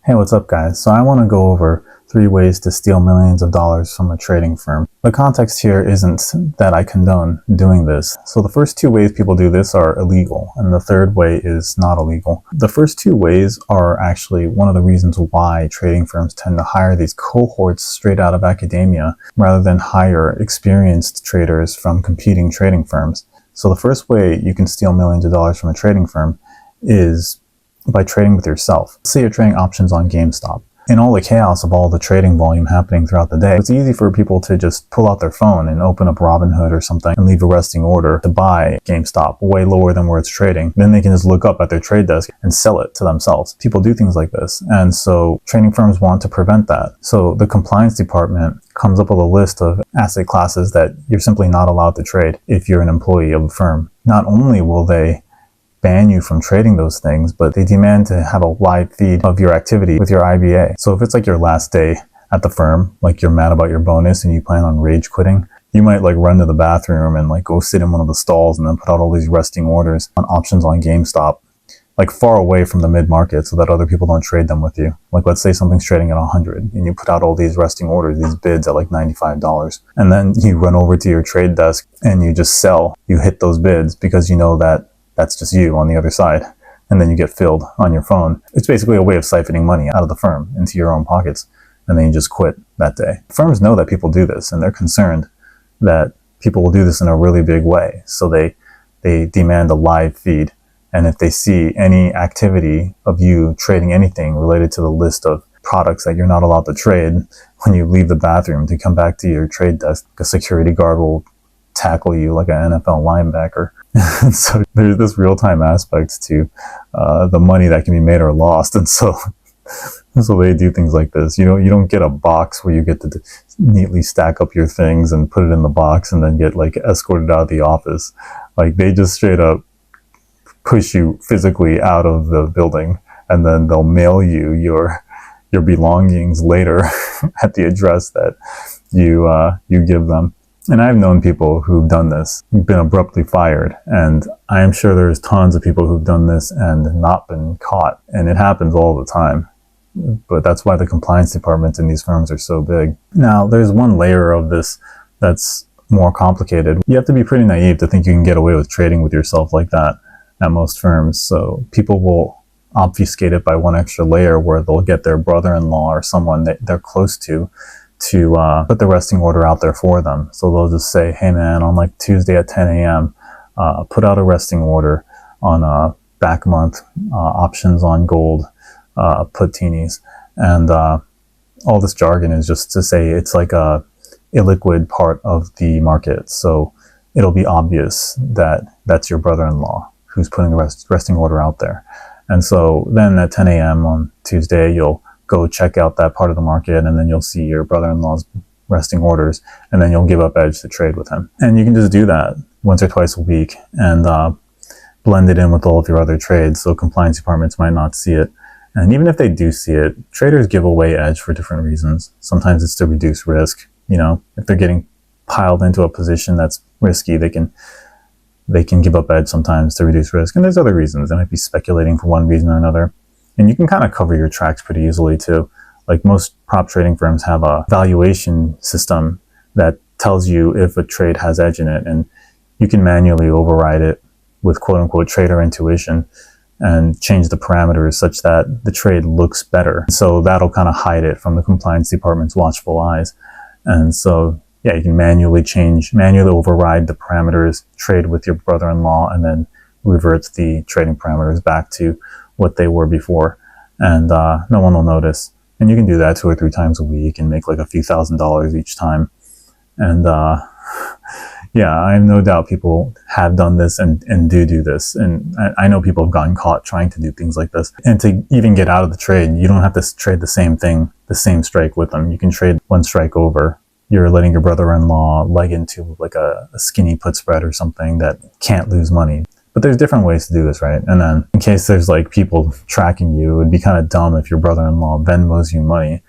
Hey, what's up guys? So I want to go over 3 ways to steal millions of dollars from a trading firm. The context here isn't that I condone doing this. So the first 2 ways people do this are illegal, and the third way is not illegal. The first 2 ways are actually one of the reasons why trading firms tend to hire these cohorts straight out of academia rather than hire experienced traders from competing trading firms. So the first way you can steal millions of dollars from a trading firm is by trading with yourself. Say you're trading options on GameStop. In all the chaos of all the trading volume happening throughout the day, it's easy for people to just pull out their phone and open up Robinhood or something and leave a resting order to buy GameStop way lower than where it's trading. Then they can just look up at their trade desk and sell it to themselves. People do things like this. And so trading firms want to prevent that. So the compliance department comes up with a list of asset classes that you're simply not allowed to trade if you're an employee of a firm. Not only will they ban you from trading those things, but they demand to have a live feed of your activity with your IBA. So if it's like your last day at the firm, like you're mad about your bonus and you plan on rage quitting, you might like run to the bathroom and like go sit in one of the stalls and then put out all these resting orders on options on GameStop, like far away from the mid-market so that other people don't trade them with you. Like let's say something's trading at 100 and you put out all these resting orders, these bids at like $95. And then you run over to your trade desk and you just sell. You hit those bids because you know that that's just you on the other side, and then you get filled on your phone. It's basically a way of siphoning money out of the firm into your own pockets, and then you just quit that day. Firms know that people do this, and they're concerned that people will do this in a really big way, so they demand a live feed. And if they see any activity of you trading anything related to the list of products that you're not allowed to trade, when you leave the bathroom to come back to your trade desk, a security guard will tackle you like an NFL linebacker. So there's this real-time aspect to the money that can be made or lost, and so they do things like this. You don't get a box where you get to neatly stack up your things and put it in the box and then get like escorted out of the office. Like they just straight up push you physically out of the building, and then they'll mail you your belongings later at the address that you give them. And I've known people who've done this, been abruptly fired, and I am sure there's tons of people who've done this and not been caught, and it happens all the time. But that's why the compliance departments in these firms are so big. Now, there's one layer of this that's more complicated. You have to be pretty naive to think you can get away with trading with yourself like that at most firms. So people will obfuscate it by one extra layer where they'll get their brother-in-law or someone that they're close to put the resting order out there for them. So they'll just say, hey man, on like Tuesday at 10 a.m., put out a resting order on back month options on gold, put teenies. And all this jargon is just to say it's like a illiquid part of the market. So it'll be obvious that that's your brother-in-law who's putting a resting order out there. And so then at 10 a.m. on Tuesday, you'll go check out that part of the market, and then you'll see your brother-in-law's resting orders, and then you'll give up edge to trade with him. And you can just do that once or twice a week and blend it in with all of your other trades, so compliance departments might not see it. And even if they do see it, traders give away edge for different reasons. Sometimes it's to reduce risk. If they're getting piled into a position that's risky, they can give up edge sometimes to reduce risk. And there's other reasons. They might be speculating for one reason or another. And you can kind of cover your tracks pretty easily too. Like most prop trading firms have a valuation system that tells you if a trade has edge in it, and you can manually override it with quote unquote trader intuition and change the parameters such that the trade looks better. So that'll kind of hide it from the compliance department's watchful eyes. And so yeah, you can manually override the parameters, trade with your brother-in-law, and then revert the trading parameters back to what they were before, and no one will notice. And you can do that 2 or 3 times a week and make like a few $1,000s each time. And yeah, I have no doubt people have done this and do this. And I know people have gotten caught trying to do things like this. And to even get out of the trade, you don't have to trade the same thing, the same strike with them. You can trade one strike over. You're letting your brother-in-law leg into like a skinny put spread or something that can't lose money. But there's different ways to do this, right? And then in case there's like people tracking you, it'd be kind of dumb if your brother-in-law Venmos you money,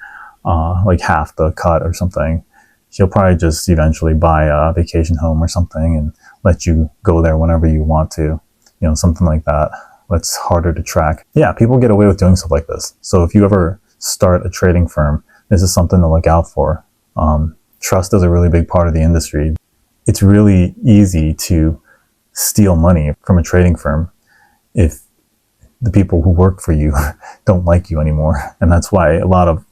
like half the cut or something. He'll probably just eventually buy a vacation home or something and let you go there whenever you want to, something like that. That's harder to track. Yeah, people get away with doing stuff like this. So if you ever start a trading firm, this is something to look out for. Trust is a really big part of the industry. It's really easy to steal money from a trading firm if the people who work for you don't like you anymore. And that's why a lot of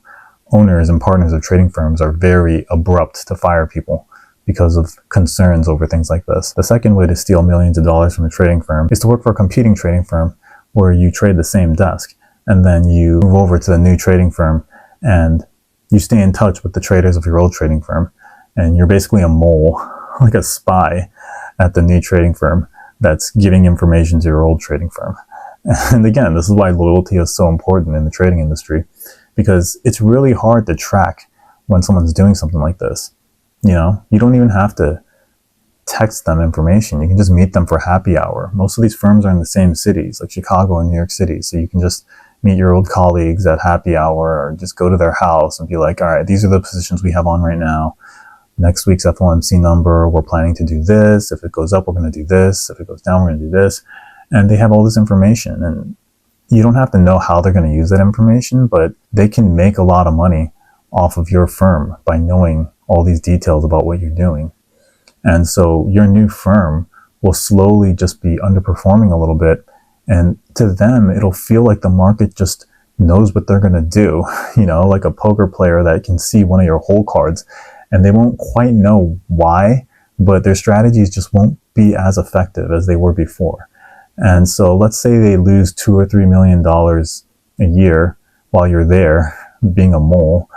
owners and partners of trading firms are very abrupt to fire people because of concerns over things like this. The second way to steal millions of dollars from a trading firm is to work for a competing trading firm where you trade the same desk, and then you move over to the new trading firm and you stay in touch with the traders of your old trading firm, and you're basically a mole, like a spy at the new trading firm that's giving information to your old trading firm. And again, this is why loyalty is so important in the trading industry, because it's really hard to track when someone's doing something like this. You know, you don't even have to text them information. You can just meet them for happy hour. Most of these firms are in the same cities, like Chicago and New York City. So you can just meet your old colleagues at happy hour, or just go to their house and be like, all right, these are the positions we have on right now. Next week's FOMC number, we're planning to do this. If it goes up, we're going to do this. If it goes down, we're going to do this. And they have all this information, and you don't have to know how they're going to use that information, but they can make a lot of money off of your firm by knowing all these details about what you're doing. And so your new firm will slowly just be underperforming a little bit. And to them, it'll feel like the market just knows what they're going to do, you know, like a poker player that can see one of your hole cards, and they won't quite know why, but their strategies just won't be as effective as they were before. And so let's say they lose $2 or $3 million a year while you're there being a mole.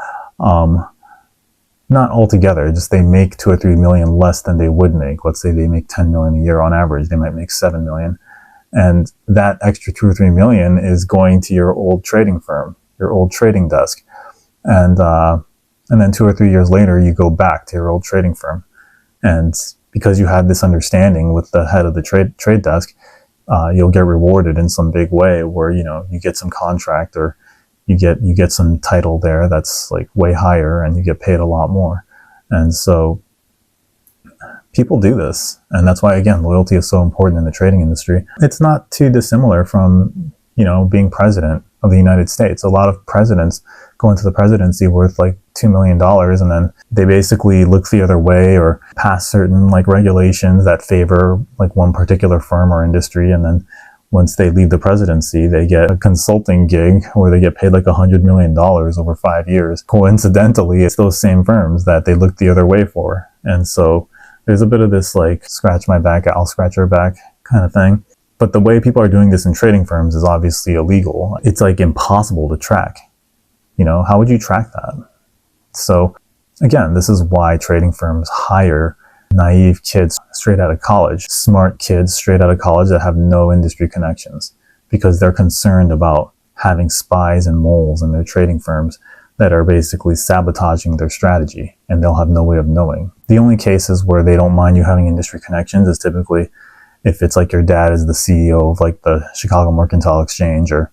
Not altogether, just they make 2 or 3 million less than they would make. Let's say they make 10 million a year on average, they might make 7 million. And that extra 2 or 3 million is going to your old trading firm, your old trading desk. And then 2 or 3 years later, you go back to your old trading firm. And because you had this understanding with the head of the trade desk, you'll get rewarded in some big way where, you know, you get some contract, or you get some title there that's like way higher, and you get paid a lot more. And so people do this, and that's why, again, loyalty is so important in the trading industry. It's not too dissimilar from, you know, being president of the United States. A lot of presidents go into the presidency worth like $2 million, and then they basically look the other way or pass certain like regulations that favor like one particular firm or industry, and then once they leave the presidency, they get a consulting gig where they get paid like $100 million over 5 years. Coincidentally, it's those same firms that they look the other way for. And so there's a bit of this like scratch my back, I'll scratch your back kind of thing. But the way people are doing this in trading firms is obviously illegal. It's like impossible to track. You know, how would you track that? So again, this is why trading firms hire naive kids straight out of college, smart kids straight out of college that have no industry connections, because they're concerned about having spies and moles in their trading firms that are basically sabotaging their strategy, and they'll have no way of knowing. The only cases where they don't mind you having industry connections is typically if it's like your dad is the CEO of like the Chicago Mercantile Exchange, or,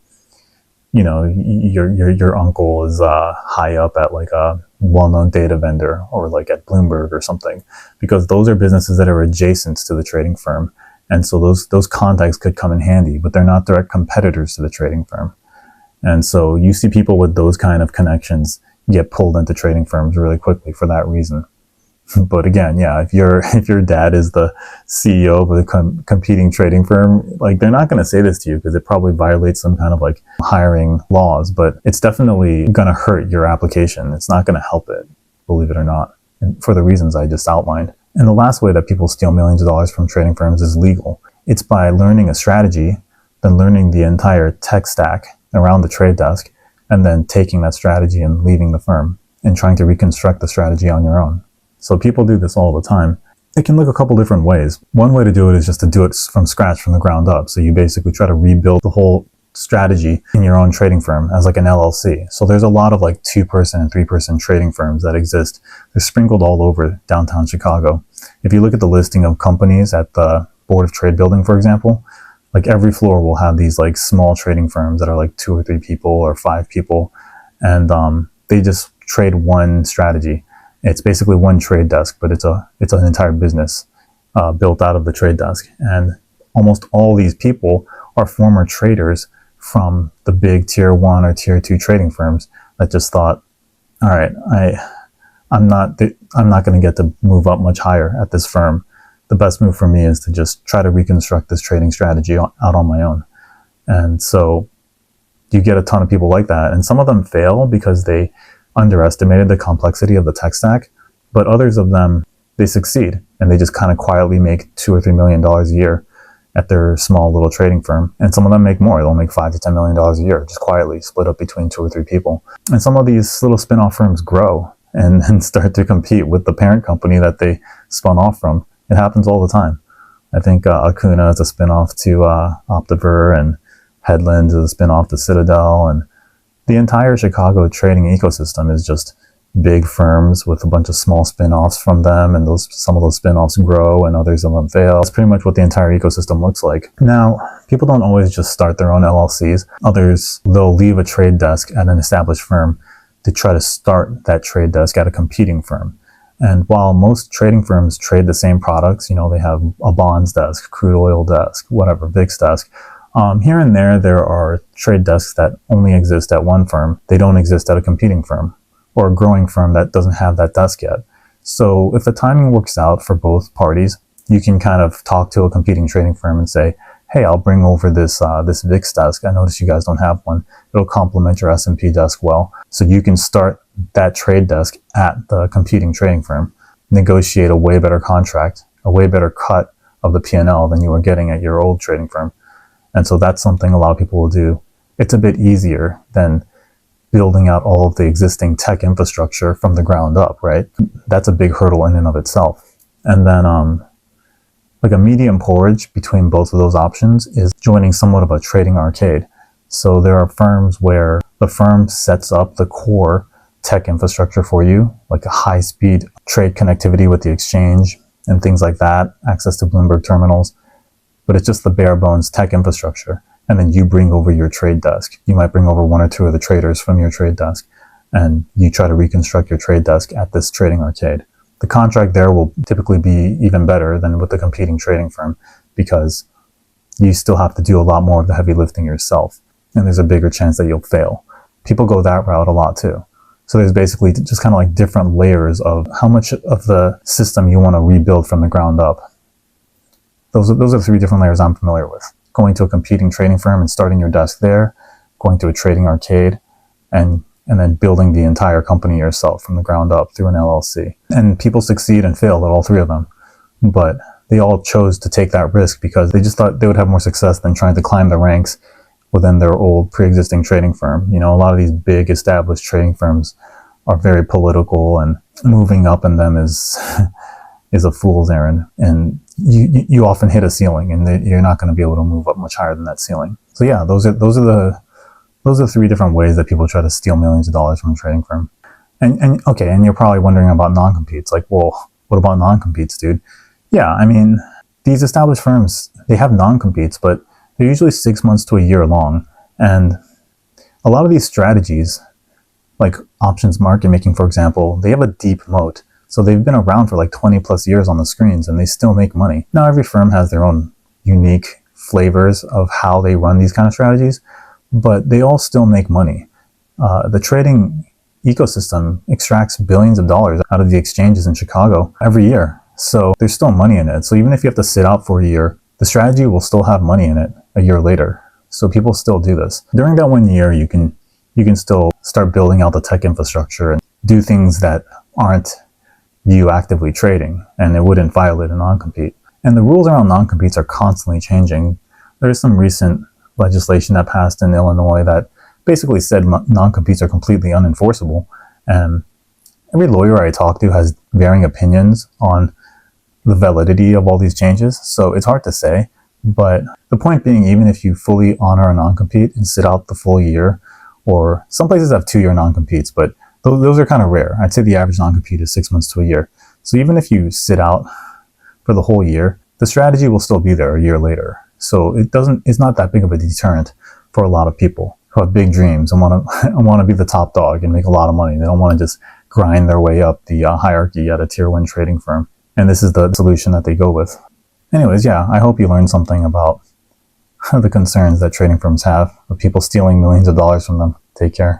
you know, your uncle is high up at like a well-known data vendor, or like at Bloomberg or something, because those are businesses that are adjacent to the trading firm. And so those contacts could come in handy, but they're not direct competitors to the trading firm. And so you see people with those kind of connections get pulled into trading firms really quickly for that reason. But again, yeah, if your dad is the CEO of a competing trading firm, like, they're not going to say this to you because it probably violates some kind of like hiring laws, but it's definitely going to hurt your application. It's not going to help it, believe it or not, and for the reasons I just outlined. And the last way that people steal millions of dollars from trading firms is legal. It's by learning a strategy, then learning the entire tech stack around the trade desk, and then taking that strategy and leaving the firm and trying to reconstruct the strategy on your own. So people do this all the time. It can look a couple different ways. One way to do it is just to do it from scratch, from the ground up. So you basically try to rebuild the whole strategy in your own trading firm as like an LLC. So there's a lot of like 2-person and 3-person trading firms that exist. They're sprinkled all over downtown Chicago. If you look at the listing of companies at the Board of Trade building, for example, like every floor will have these like small trading firms that are like 2 or 3 people or 5 people. And they just trade one strategy. It's basically one trade desk, but it's an entire business built out of the trade desk. And almost all these people are former traders from the big tier 1 or tier 2 trading firms that just thought, all right, I'm not going to get to move up much higher at this firm. The best move for me is to just try to reconstruct this trading strategy out on my own. And so you get a ton of people like that, and some of them fail because they underestimated the complexity of the tech stack, but others of them, they succeed, and they just kind of quietly make $2 or $3 million a year at their small little trading firm. And some of them make more. They'll make $5 to $10 million a year, just quietly split up between 2 or 3 people. And some of these little spin-off firms grow and start to compete with the parent company that they spun off from. It happens all the time. I think Acuna is a spin-off to Optiver, and Headlands is a spin-off to Citadel, and the entire Chicago trading ecosystem is just big firms with a bunch of small spin-offs from them, and some of those spin-offs grow and others of them fail. That's pretty much what the entire ecosystem looks like. Now, people don't always just start their own LLCs. Others, they'll leave a trade desk at an established firm to try to start that trade desk at a competing firm. And while most trading firms trade the same products, they have a bonds desk, crude oil desk, whatever, VIX desk, here and there are trade desks that only exist at one firm. They don't exist at a competing firm or a growing firm that doesn't have that desk yet. So if the timing works out for both parties, you can kind of talk to a competing trading firm and say, hey, I'll bring over this VIX desk. I notice you guys don't have one. It'll complement your S&P desk well. So you can start that trade desk at the competing trading firm, negotiate a way better contract, a way better cut of the P&L than you were getting at your old trading firm. And so that's something a lot of people will do. It's a bit easier than building out all of the existing tech infrastructure from the ground up, right? That's a big hurdle in and of itself. And then like a medium porridge between both of those options is joining somewhat of a trading arcade. So there are firms where the firm sets up the core tech infrastructure for you, like a high-speed trade connectivity with the exchange and things like that, access to Bloomberg terminals, but it's just the bare bones tech infrastructure. And then you bring over your trade desk. You might bring over 1 or 2 of the traders from your trade desk, and you try to reconstruct your trade desk at this trading arcade. The contract there will typically be even better than with the competing trading firm because you still have to do a lot more of the heavy lifting yourself, and there's a bigger chance that you'll fail. People go that route a lot too. So there's basically just kind of like different layers of how much of the system you want to rebuild from the ground up. Those are 3 different layers I'm familiar with. Going to a competing trading firm and starting your desk there, going to a trading arcade, and then building the entire company yourself from the ground up through an LLC. And people succeed and fail at all 3 of them. But they all chose to take that risk because they just thought they would have more success than trying to climb the ranks within their old pre-existing trading firm. A lot of these big established trading firms are very political, and moving up in them is a fool's errand. And you often hit a ceiling, and you're not going to be able to move up much higher than that ceiling. So yeah, those are the 3 different ways that people try to steal millions of dollars from a trading firm. And okay, and you're probably wondering about non-competes. Like, well, what about non-competes, dude? Yeah, I mean, these established firms, they have non-competes, but they're usually 6 months to a year long. And a lot of these strategies, like options market making, for example, they have a deep moat. So they've been around for like 20 plus years on the screens, and they still make money. Now, every firm has their own unique flavors of how they run these kind of strategies, but they all still make money. The trading ecosystem extracts billions of dollars out of the exchanges in Chicago every year. So there's still money in it. So even if you have to sit out for a year, the strategy will still have money in it a year later. So people still do this. During that 1 year, you can still start building out the tech infrastructure and do things that aren't you actively trading, and it wouldn't violate a non-compete. And the rules around non-competes are constantly changing. There is some recent legislation that passed in Illinois that basically said non-competes are completely unenforceable. And every lawyer I talk to has varying opinions on the validity of all these changes. So it's hard to say. But the point being, even if you fully honor a non-compete and sit out the full year, or some places have 2-year non-competes, but those are kind of rare. I'd say the average non-compete is 6 months to a year. So even if you sit out for the whole year, the strategy will still be there a year later. So it's not that big of a deterrent for a lot of people who have big dreams and want to be the top dog and make a lot of money. They don't want to just grind their way up the hierarchy at a tier 1 trading firm. And this is the solution that they go with. Anyways, yeah, I hope you learned something about the concerns that trading firms have of people stealing millions of dollars from them. Take care.